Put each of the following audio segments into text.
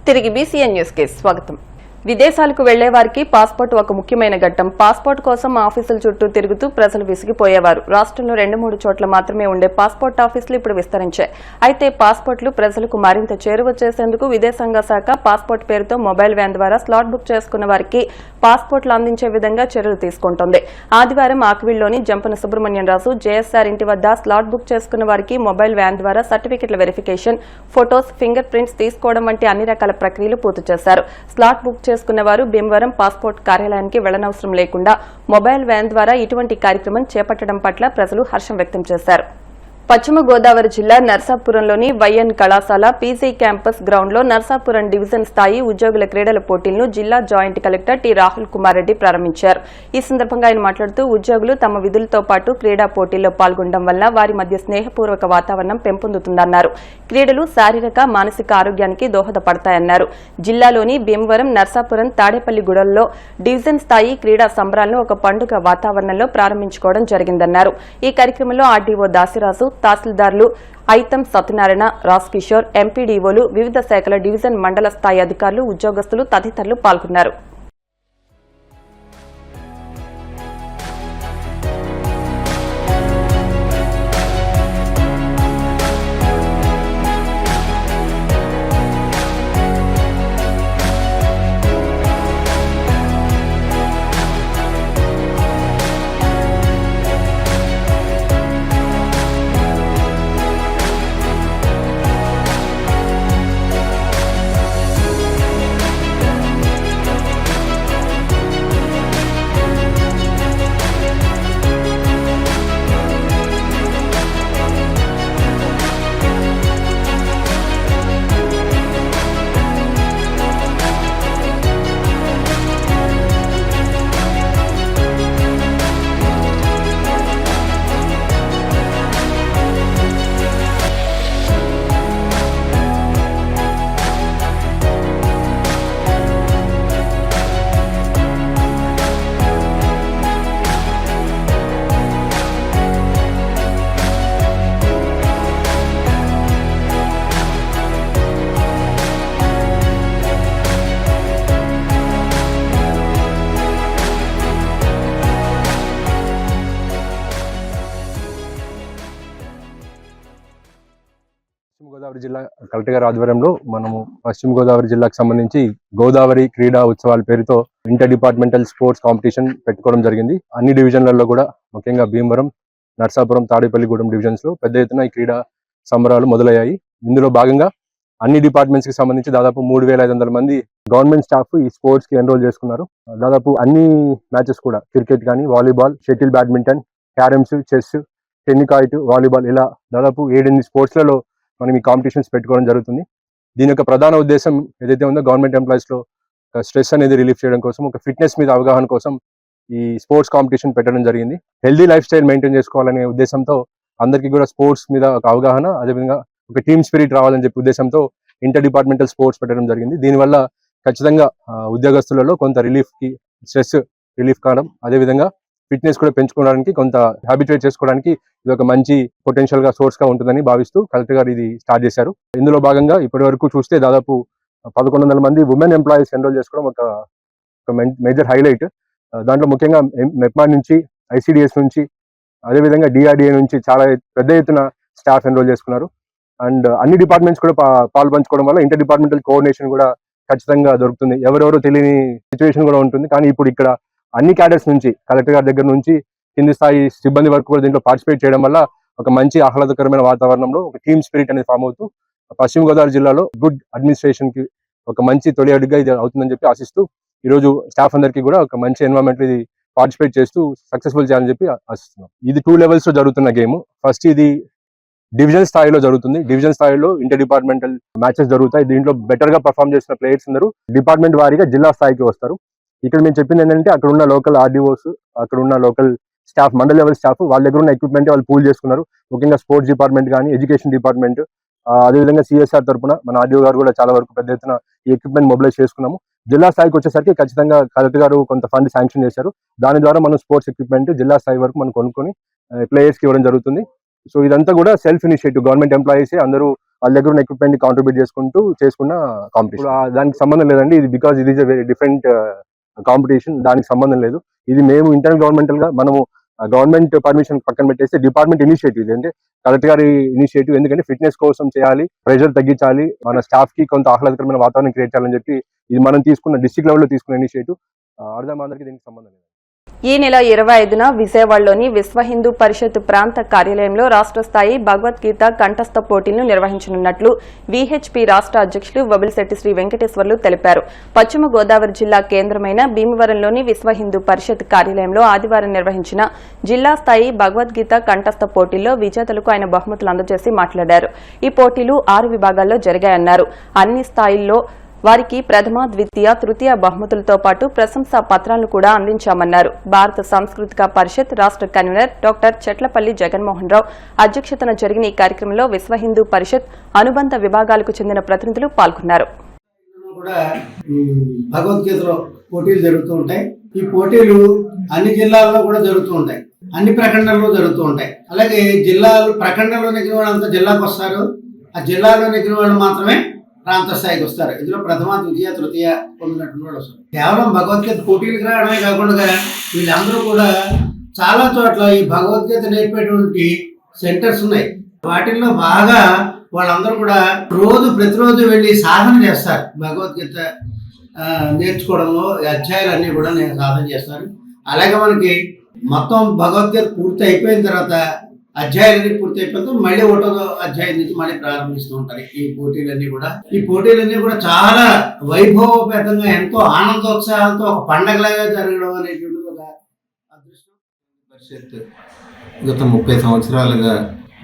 తిరిగి BCN news కి స్వాగతం. విదేశాలకు వెళ్లే వారికి పాస్పోర్ట్ ఒక ముఖ్యమైన ఘట్టం. పాస్పోర్ట్ కోసం ఆఫీసుల చుట్టూ తిరుగుతూ ప్రజలు విసిగిపోయేవారు. రాష్ట్రంలో 2-3 చోట్ల మాత్రమే ఉండే పాస్పోర్ట్ ఆఫీసులు ఇప్పుడు విస్తరించాయి. అయితే పాస్పోర్ట్లు ప్రజలకు మరింత చేరువ చేసేందుకు విదేశాంగ శాఖ పాస్పోర్ట్ పేరుతో మొబైల్ వ్యాన్ ద్వారా స్లాట్ బుక్ చేసుకున్న వారికి పాస్పోర్ట్లు అందించే విధంగా చర్యలు తీసుకుంటోంది. ఆదివారం ఆకివీడ్లోని జంపన సుబ్రహ్మణ్యం రాజు జేఎస్ఆర్ ఇంటి వద్ద స్లాట్ బుక్ చేసుకున్న వారికి మొబైల్ వ్యాన్ ద్వారా సర్టిఫికెట్ల వెరిఫికేషన్, ఫొటోస్, ఫింగర్ ప్రింట్స్ తీసుకోవడం వంటి అన్ని రకాల ప్రక్రియలు పూర్తి చేశారు. స్లాట్ బుక్ చేసుకున్న వారు భీమవరం పాస్పోర్ట్ కార్యాలయానికి వెళ్లనవసరం లేకుండా మొబైల్ వ్యాన్ ద్వారా ఇటువంటి కార్యక్రమం చేపట్టడం పట్ల ప్రజలు హర్షం వ్యక్తం చేశారు. పశ్చిమ గోదావరి జిల్లా నర్సాపురంలోని వైఎన్ కళాశాల పీజీ క్యాంపస్ గ్రౌండ్ లో నర్సాపురం డివిజన్ స్థాయి ఉద్యోగుల క్రీడల పోటీలను జిల్లా joint collector T Rahul Kumar Reddy ప్రారంభించారు. ఈ సందర్భంగా ఆయన మాట్లాడుతూ ఉద్యోగులు తమ విధులతో పాటు క్రీడా పోటీల్లో పాల్గొనడం వల్ల వారి మధ్య స్నేహపూర్వక వాతావరణం పెంపొందుతుందన్నారు. క్రీడలు శారీరక, మానసిక ఆరోగ్యానికి దోహదపడతాయన్నారు. జిల్లాలోని భీమవరం, నర్సాపురం, తాడేపల్లిగూడెంలో డివిజన్ స్థాయి క్రీడా సంబరాలను ఒక పండుగ వాతావరణంలో ప్రారంభించుకోవడం జరిగిందన్నారు. ఈ కార్యక్రమంలో ఆర్డీఓ దాసిరాజు, తహసీల్దార్లు ఐతం సత్యనారాయణ, రాజ్ కిషోర్, ఎంపీడీఓలు, వివిధ శాఖల డివిజన్ మండల స్థాయి అధికారులు, ఉద్యోగస్తులు తదితరులు పాల్గొన్నారు. పశ్చిమ గోదావరి జిల్లా కలెక్టర్ గారి ఆధ్వర్యంలో మనము పశ్చిమ గోదావరి జిల్లాకు సంబంధించి గోదావరి క్రీడా ఉత్సవాల పేరుతో ఇంటర్ డిపార్ట్మెంటల్ స్పోర్ట్స్ కాంపిటీషన్ పెట్టుకోవడం జరిగింది. అన్ని డివిజన్లలో కూడా ముఖ్యంగా భీమవరం, నర్సాపురం, తాడేపల్లిగూడెం డివిజన్స్ లో పెద్ద ఎత్తున ఈ క్రీడా సంబరాలు మొదలయ్యాయి. ఇందులో భాగంగా అన్ని డిపార్ట్మెంట్స్ కి సంబంధించి దాదాపు 3500 మంది గవర్నమెంట్ స్టాఫ్ ఈ స్పోర్ట్స్ కి ఎన్రోల్ చేసుకున్నారు. దాదాపు అన్ని మ్యాచెస్ కూడా క్రికెట్ కానీ, volleyball, shuttle badminton, carroms, chess, tennikoit, volleyball ఇలా దాదాపు 7-8 స్పోర్ట్స్లలో మనం ఈ కాంపిటీషన్స్ పెట్టుకోవడం జరుగుతుంది. దీని యొక్క ప్రధాన ఉద్దేశం ఏదైతే ఉందో గవర్నమెంట్ ఎంప్లాయీస్ లో స్ట్రెస్ అనేది రిలీఫ్ చేయడం కోసం, ఒక ఫిట్నెస్ మీద అవగాహన కోసం ఈ స్పోర్ట్స్ కాంపిటీషన్ పెట్టడం జరిగింది. హెల్దీ లైఫ్ స్టైల్ మెయింటైన్ చేసుకోవాలనే ఉద్దేశంతో అందరికీ కూడా స్పోర్ట్స్ మీద ఒక అవగాహన, అదేవిధంగా ఒక టీమ్ స్పిరిట్ రావాలని చెప్పి ఉద్దేశంతో ఇంటర్ డిపార్ట్మెంటల్ స్పోర్ట్స్ పెట్టడం జరిగింది. దీనివల్ల ఖచ్చితంగా ఉద్యోగస్తులలో కొంత స్ట్రెస్ రిలీఫ్ కావడం, అదేవిధంగా ఫిట్నెస్ కూడా పెంచుకోవడానికి, కొంత హ్యాబిచుయేట్ చేసుకోవడానికి ఇది ఒక మంచి పొటెన్షియల్ గా సోర్స్ గా ఉంటుందని భావిస్తూ కలెక్టర్ గారు ఇది స్టార్ట్ చేశారు. ఇందులో భాగంగా ఇప్పటి వరకు చూస్తే దాదాపు 1100 మంది ఉమెన్ ఎంప్లాయీస్ ఎన్రోల్ చేసుకోవడం ఒక మేజర్ హైలైట్. దాంట్లో ముఖ్యంగా మెప్మా నుంచి, ఐసిడిఎస్ నుంచి, అదేవిధంగా డిఆర్డిఏ నుంచి చాలా పెద్ద ఎత్తున స్టాఫ్ ఎన్రోల్ చేసుకున్నారు. అండ్ అన్ని డిపార్ట్మెంట్స్ కూడా పాల్పంచుకోవడం వల్ల ఇంటర్ డిపార్ట్మెంటల్ కోఆర్డినేషన్ కూడా ఖచ్చితంగా దొరుకుతుంది. ఎవరెవరో తెలియని సిచ్యువేషన్ కూడా ఉంటుంది. కానీ ఇప్పుడు ఇక్కడ అన్ని క్యాడర్స్ నుంచి, కలెక్టర్ గారి దగ్గర నుంచి కింది స్థాయి సిబ్బంది వరకు కూడా దీంట్లో పార్టిసిపేట్ చేయడం వల్ల ఒక మంచి ఆహ్లాదకరమైన వాతావరణంలో ఒక టీమ్ స్పిరిట్ అనేది ఫామ్ అవుతూ పశ్చిమ గోదావరి జిల్లాలో గుడ్ అడ్మినిస్ట్రేషన్ కి ఒక మంచి తొలి అడుగుగా ఇది అవుతుందని చెప్పి ఆశిస్తూ ఈరోజు స్టాఫ్ అందరికీ కూడా ఒక మంచి ఎన్వైరన్మెంట్ ఇది పార్టిసిపేట్ చేస్తూ సక్సెస్ఫుల్ చేయాలని చెప్పి ఆశిస్తున్నాం. ఇది 2 levels లో జరుగుతున్న గేమ్. ఫస్ట్ ఇది డివిజన్ స్థాయిలో జరుగుతుంది. డివిజన్ స్థాయిలో ఇంటర్ డిపార్ట్మెంటల్ మ్యాచెస్ జరుగుతాయి. దీంట్లో బెటర్ గా పర్ఫామ్ చేసిన ప్లేయర్స్ అందరూ డిపార్ట్మెంట్ వారీగా జిల్లా స్థాయికి వస్తారు. ఇక్కడ మేము చెప్పింది ఏంటంటే అక్కడ ఉన్న లోకల్ ఆర్డీఓస్, అక్కడ ఉన్న local staff, mandal level staff వాళ్ళ దగ్గర ఉన్న ఎక్విప్మెంట్ వాళ్ళు పూల్ చేసుకున్నారు. ముఖ్యంగా స్పోర్ట్స్ డిపార్ట్మెంట్ కానీ, ఎడ్యుకేషన్ డిపార్ట్మెంట్, అదేవిధంగా సిఎస్ఆర్ తరఫున మన ఆర్డీఓ గారు కూడా చాలా వరకు పెద్ద ఎత్తున ఈ ఎక్విప్మెంట్ మొబిలైజ్ చేసుకున్నాము. జిల్లా స్థాయికి వచ్చేసరికి ఖచ్చితంగా కలెక్టర్ గారు కొంత ఫండ్ శాంక్షన్ చేశారు. దాని ద్వారా మనం స్పోర్ట్స్ ఎక్విప్మెంట్ జిల్లా స్థాయి వరకు మనం కొనుక్కొని ప్లేయర్స్ కి ఇవ్వడం జరుగుతుంది. సో ఇదంతా కూడా సెల్ఫ్ ఇనిషియేటివ్, గవర్నమెంట్ ఎంప్లాయీస్ అందరూ వాళ్ళ దగ్గర ఉన్న ఎక్విప్మెంట్ కాంట్రిబ్యూట్ చేసుకున్న కాంపిటీషన్. దానికి సంబంధం లేదండి, ఇది బికాజ్ ఇది is a very different competition. దానికి సంబంధం లేదు. ఇది మేము ఇంటర్నల్ గవర్నమెంటల్ గా మనము గవర్నమెంట్ పర్మిషన్ పక్కన పెట్టేస్తే డిపార్ట్మెంట్ ఇనిషియేటివ్, అంటే కలెక్టర్ గారి ఇనిషియేటివ్. ఎందుకంటే ఫిట్నెస్ కోసం చేయాలి, ప్రెషర్ తగ్గించాలి, మన స్టాఫ్ కి కొంత ఆహ్లాదకరమైన వాతావరణం క్రియేట్ చేయాలని చెప్పి ఇది మనం తీసుకున్న డిస్ట్రిక్ట్ లెవెల్లో తీసుకున్న ఇనిషియేటివ్. అందరికీ దీనికి సంబంధం లేదు. ఈ నెల 25న విజయవాడలోని విశ్వ హిందూ పరిషత్ ప్రాంత కార్యాలయంలో రాష్ట్ర స్థాయి భగవద్గీత కంఠస్థ పోటీలను నిర్వహించనున్నట్లు వీహెచ్పీ రాష్ట్ర అధ్యక్షులు వబిలిశెట్టి శ్రీ వెంకటేశ్వర్లు తెలిపారు. పశ్చిమ గోదావరి జిల్లా కేంద్రమైన భీమవరంలోని విశ్వ హిందూ పరిషత్ కార్యాలయంలో ఆదివారం నిర్వహించిన జిల్లా స్థాయి భగవద్గీత కంఠస్థ పోటీల్లో విజేతలకు ఆయన బహుమతులు అందజేసి మాట్లాడారు. ఈ పోటీలు 6 విభాగాల్లో జరిగాయన్నారు. అన్ని స్థాయిల్లో వారికి ప్రథమ, ద్వితీయ, తృతీయ బహుమతులతో పాటు ప్రశంసా పత్రాలను కూడా అందించామన్నారు. భారత సాంస్కృతిక పరిషత్ రాష్ట్ర కన్వీనర్ డాక్టర్ చెట్లపల్లి జగన్మోహన్ రావు అధ్యక్షతన జరిగిన ఈ కార్యక్రమంలో విశ్వ హిందూ పరిషత్ అనుబంధ విభాగాలకు చెందిన ప్రతినిధులు పాల్గొన్నారు. భగవద్గీతలో పోటీలు జరుగుతూ ఉంటాయి. ఈ పోటీలు అన్ని జిల్లాల్లో కూడా జరుగుతూ ఉంటాయి, అన్ని ప్రఖండాల్లో జరుగుతూ ఉంటాయి. అలాగే ప్రఖండంలో నెగ్గిన వాళ్ళంతా జిల్లాకు వస్తారు, ఆ జిల్లాలో నెగ్గిన వాళ్ళు మాత్రమే ప్రాంత స్థాయికి వస్తారు. ఇందులో ప్రథమ, ద్వితీయ, తృతీయ పొందినటువంటి వాళ్ళు వస్తారు. కేవలం భగవద్గీత పోటీలకు రావడమే కాకుండా వీళ్ళందరూ కూడా చాలా చోట్ల ఈ భగవద్గీత నేర్పేటువంటి సెంటర్స్ ఉన్నాయి. వాటిల్లో బాగా వాళ్ళందరూ కూడా ప్రతిరోజు వెళ్ళి సాధన చేస్తారు. భగవద్గీత నేర్చుకోవడంలో అధ్యాయాలన్నీ కూడా నేను సాధన చేస్తారు. అలాగే మనకి మొత్తం భగవద్గీత పూర్తి అయిపోయిన తర్వాత అధ్యాయాలన్నీ పూర్తి అయిపోతే మళ్ళీ 1వ అధ్యాయం నుంచి మళ్ళీ ప్రారంభిస్తూ ఉంటారు. ఈ పోటీలన్నీ కూడా చాలా వైభవపేతంగా, ఎంతో ఆనందోత్సాహాలతో ఒక పండగలాగా జరగడం అనేటువంటి ఒక అదృష్టం. పరిషత్ గత 30 సంవత్సరాలుగా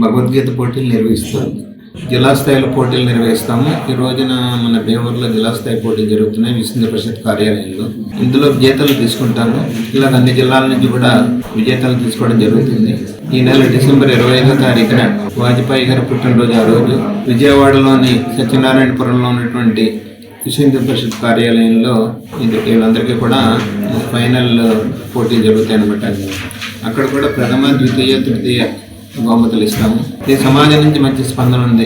భగవద్గీత పోటీలు నిర్వహిస్తుంది. జిల్లా స్థాయిలో పోటీలు నిర్వహిస్తాము. ఈ రోజున మన భీమవరంలో జిల్లా స్థాయి పోటీలు జరుగుతున్నాయి విశ్వ హిందూ పరిషత్ కార్యాలయంలో. ఇందులో విజేతలు తీసుకుంటాము. ఇలా అన్ని జిల్లాల నుంచి కూడా విజేతలు తీసుకోవడం జరుగుతుంది. ఈ నెల డిసెంబర్ 25వ తారీఖున వాజ్పేయి గారి పుట్టినరోజు. ఆ రోజు విజయవాడలోని సత్యనారాయణపురంలో ఉన్నటువంటి విశ్వ హిందూ పరిషత్ కార్యాలయంలో వీళ్ళందరికీ కూడా ఫైనల్ పోటీలు జరుగుతాయి అన్నమాట. అక్కడ కూడా ప్రథమ, ద్వితీయ, తృతీయ బహుమతులు ఇస్తాము. ఈ సమాజం నుంచి మంచి స్పందన ఉంది.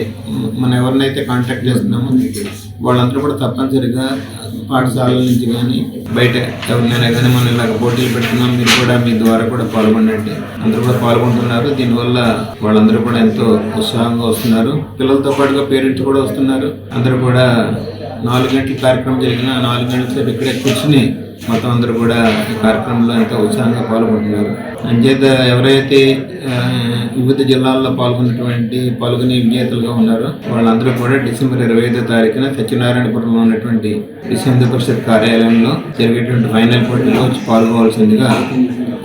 మనం ఎవరినైతే కాంటాక్ట్ చేస్తున్నామో వాళ్ళందరూ కూడా తప్పనిసరిగా పాఠశాలల నుంచి కానీ బయట ఎవరినైనా కానీ మనం ఇలాగ పోటీలు పెడుతున్నాం, మీరు కూడా మీ ద్వారా కూడా పాల్గొనండి. అందరూ కూడా పాల్గొంటున్నారు. దీనివల్ల వాళ్ళందరూ కూడా ఎంతో ఉత్సాహంగా వస్తున్నారు. పిల్లలతో పాటుగా పేరెంట్స్ కూడా వస్తున్నారు. అందరూ కూడా 4 గంటల కార్యక్రమం జరిగిన 4 గంటల సేపు ఇక్కడే కూర్చుని మొత్తం అందరూ కూడా ఈ కార్యక్రమంలో ఎంతో ఉత్సాహంగా పాల్గొంటున్నారు. అంచేత ఎవరైతే వివిధ జిల్లాల్లో పాల్గొని విజేతలుగా ఉన్నారో వాళ్ళందరూ కూడా డిసెంబర్ 25వ తారీఖున సత్యనారాయణపురంలో ఉన్నటువంటి విశ్వ హిందూ పరిషత్ కార్యాలయంలో జరిగేటువంటి ఫైనల్ పోటీలో వచ్చి పాల్గొవలసిందిగా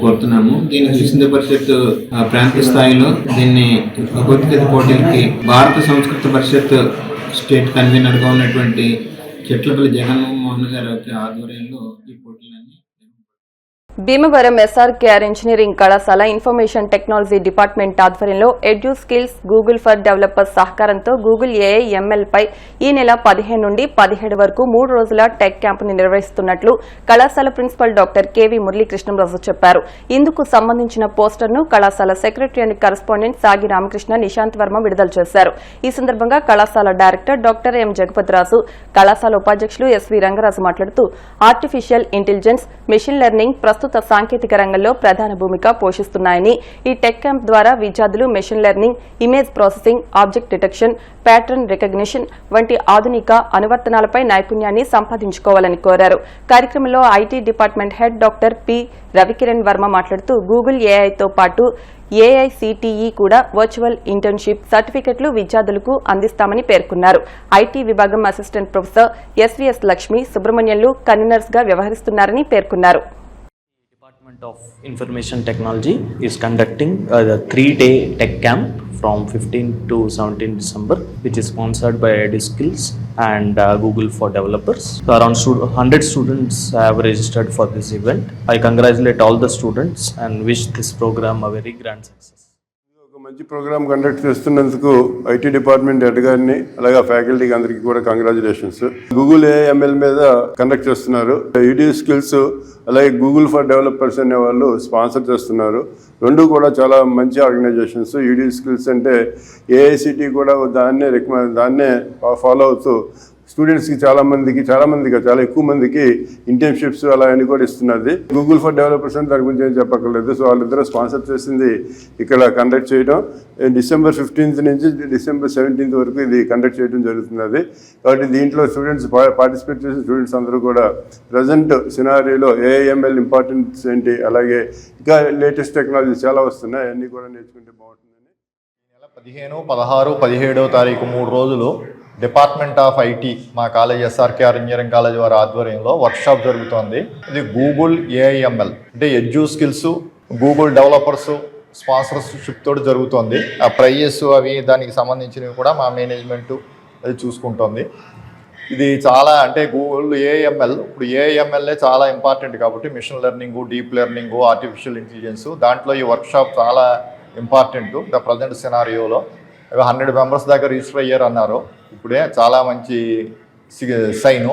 కోరుతున్నాము. దీనికి విశ్వ హిందూ పరిషత్ ప్రాంతీయ స్థాయిలో దీన్ని భగవద్గీత పోటీలకి భారత సంస్కృత పరిషత్ స్టేట్ కన్వీనర్గా ఉన్నటువంటి చెట్లపల్లి జగన్మోహన్ గారి ఆధ్వర్యంలో ఈ పోటీలన్నీ భీమవరం ఎస్ఆర్కేఆర్ ఇంజనీరింగ్ కళాశాల ఇన్ఫర్మేషన్ టెక్నాలజీ డిపార్ట్మెంట్ ఆధ్వర్యంలో edu skills Google for developers సహకారంతో గూగుల్ ఏఐ ఎంఎల్ పై ఈ నెల 15 నుండి 17 వరకు 3 రోజుల టెక్ క్యాంపును నిర్వహిస్తున్నట్లు కళాశాల ప్రిన్సిపల్ డాక్టర్ కెవి మురళీకృష్ణరాజు చెప్పారు. ఇందుకు సంబంధించిన పోస్టర్ను కళాశాల సెక్రటరీ అండ్ కరెస్పాండెంట్ సాగి రామకృష్ణ నిశాంత్ వర్మ విడుదల చేశారు. ఈ సందర్భంగా కళాశాల డైరెక్టర్ డాక్టర్ ఎం జగపతిరాజు, కళాశాల ఉపాధ్యక్షులు ఎస్వి రంగరాజు మాట్లాడుతూ ఆర్టిఫిషియల్ ఇంటెలిజెన్స్, మెషిన్ లెర్నింగ్ ప్రస్తుత సాంకేతిక రంగంలో ప్రధాన భూమిక పోషిస్తున్నాయని, ఈ టెక్ క్యాంప్ ద్వారా విద్యార్థులు machine learning, image processing, object detection, pattern recognition వంటి ఆధునిక అనువర్తనాలపై నైపుణ్యాన్ని సంపాదించుకోవాలని కోరారు. కార్యక్రమంలో IT department head doctor P Ravikiran Varma మాట్లాడుతూ గూగుల్ ఏఐతో పాటు ఏఐసిటిఈ కూడా వర్చువల్ ఇంటర్న్షిప్ సర్టిఫికెట్లు విద్యార్థులకు అందిస్తామని పేర్కొన్నారు. ఐటీ విభాగం అసిస్టెంట్ ప్రొఫెసర్ ఎస్వీఎస్ లక్ష్మి సుబ్రహ్మణ్యంలు కన్వీనర్స్ గా వ్యవహరిస్తున్నారని పేర్కొన్నారు. Department of Information Technology is conducting the 3-day tech camp from 15 to 17 December, which is sponsored by EduSkills and Google for Developers. So around 100 students have registered for this event. I congratulate all the students and wish this program a very grand success. మంచి programme conduct చేస్తున్నందుకు IT department head గారిని అలాగే ఫ్యాకల్టీకి అందరికీ కూడా congratulations. Google AML మీద conduct చేస్తున్నారు. UD skills అలాగే Google for developers అనే వాళ్ళు స్పాన్సర్ చేస్తున్నారు. రెండు కూడా చాలా మంచి ఆర్గనైజేషన్స్. యూడీ స్కిల్స్ అంటే ఏఐసిటి కూడా దాన్నే ఫాలో అవుతూ స్టూడెంట్స్కి చాలా ఎక్కువ మందికి ఇంటర్న్షిప్స్ అలా అని కూడా ఇస్తున్నది. గూగుల్ ఫర్ డెవలపర్స్ అని దాని గురించి ఏం చెప్పక్కర్లేదు. సో వాళ్ళిద్దరూ స్పాన్సర్ చేసింది ఇక్కడ కండక్ట్ చేయడం. December 15th నుంచి December 17th వరకు ఇది కండక్ట్ చేయడం జరుగుతున్నది. కాబట్టి దీంట్లో స్టూడెంట్స్ పార్టిసిపేట్ చేసిన స్టూడెంట్స్ అందరూ కూడా ప్రజెంట్ సినారీలో ఏఐఎంఎల్ ఇంపార్టెన్స్ ఏంటి, అలాగే ఇంకా లేటెస్ట్ టెక్నాలజీ చాలా వస్తున్నాయి, అన్నీ కూడా నేర్చుకుంటే బాగుంటుందని. 15, 16, 17వ తారీఖు 3 రోజులు డిపార్ట్మెంట్ ఆఫ్ ఐటీ మా కాలేజ్ ఎస్ఆర్కేఆర్ ఇంజనీరింగ్ కాలేజ్ వారి ఆధ్వర్యంలో వర్క్షాప్ జరుగుతోంది. ఇది గూగుల్ ఏఐఎంఎల్ అంటే edu skills, Google developers sponsorship తోటి జరుగుతోంది. ఆ ప్రైజెస్ అవి దానికి సంబంధించినవి కూడా మా మేనేజ్మెంట్ అది చూసుకుంటోంది. ఇది చాలా అంటే గూగుల్ ఏఐఎంఎల్ ఇప్పుడు ఏఐఎంఎల్ఏ చాలా ఇంపార్టెంట్ కాబట్టి machine learning, deep learning, artificial intelligence దాంట్లో ఈ వర్క్షాప్ చాలా ఇంపార్టెంట్. ద ప్రజెంట్ సినారియోలో 100 మెంబర్స్ దాకా రిజిస్టర్ అయ్యారు అన్నారు. ఇప్పుడే చాలా మంచి సైను.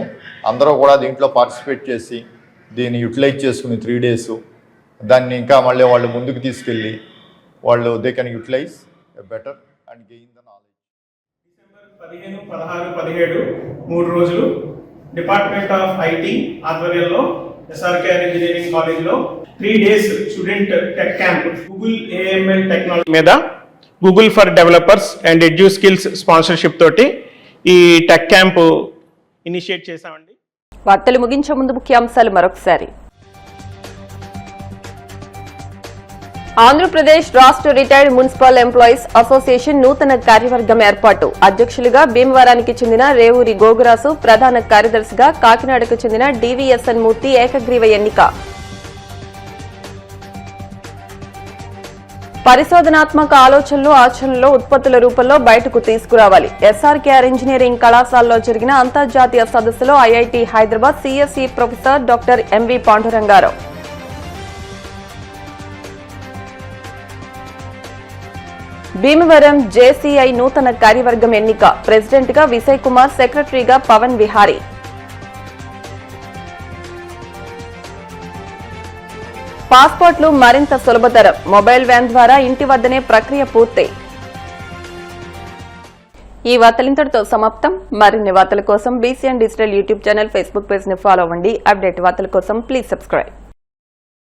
అందరూ కూడా దీంట్లో పార్టిసిపేట్ చేసి దీన్ని యూటిలైజ్ చేసుకుని 3 days దాన్ని ఇంకా మళ్ళీ వాళ్ళు ముందుకు తీసుకెళ్ళి వాళ్ళు they can utilize better and gain the knowledge. December 15, 16, 17 3 రోజులు డిపార్ట్మెంట్ ఆఫ్ ఐటీ ఆధ్వర్యంలో ఎస్ఆర్కేఆర్ ఇంజనీరింగ్ కాలేజ్లో 3 days student tech camp Google AML technology మీద Google for developers and edu skills sponsorship తోటి ఈ టెక్ క్యాంప్ ఇనిషియేట్ చేశామండి. వార్తలు ముగించే ముందు ముఖ్యాంశాలు మరొకసారి. ఆంధ్రప్రదేశ్ రాష్ట్ర రిటైర్డ్ మున్సిపల్ ఎంప్లాయీస్ అసోసియేషన్ నూతన కార్యవర్గం ఏర్పాటు. అధ్యక్షులుగా భీమవరానికి చెందిన రేవూరి గోగురాసు, ప్రధాన కార్యదర్శిగా కాకినాడకు చెందిన డివిఎస్ఎన్ మూర్తి ఏకగ్రీవ ఎన్నిక. పరిశోధనాత్మక ఆలోచనలు ఆచరణలో ఉత్పత్తుల రూపంలో బయటకు తీసుకురావాలి. ఎస్ఆర్కేఆర్ ఇంజనీరింగ్ కళాశాలలో జరిగిన అంతర్జాతీయ సదస్సులో IIT Hyderabad CSE professor doctor MV Pandurangarao. Bhimavaram JCI నూతన కార్యవర్గం ఎన్నిక. ప్రెసిడెంట్ గా విజయ్ కుమార్, సెక్రటరీగా పవన్ విహారీ. పాస్పోర్ట్లు మరింత సులభతరం. మొబైల్ వ్యాన్ ద్వారా ఇంటి వద్దనే ప్రక్రియ పూర్తి. ఈ వార్తలింతటితో సమాప్తం. మరిన్ని వార్తల కోసం BCN digital YouTube channel, Facebook page ని ఫాలో అవ్వండి. అప్డేట్ వార్తల కోసం ప్లీజ్ సబ్స్క్రైబ్.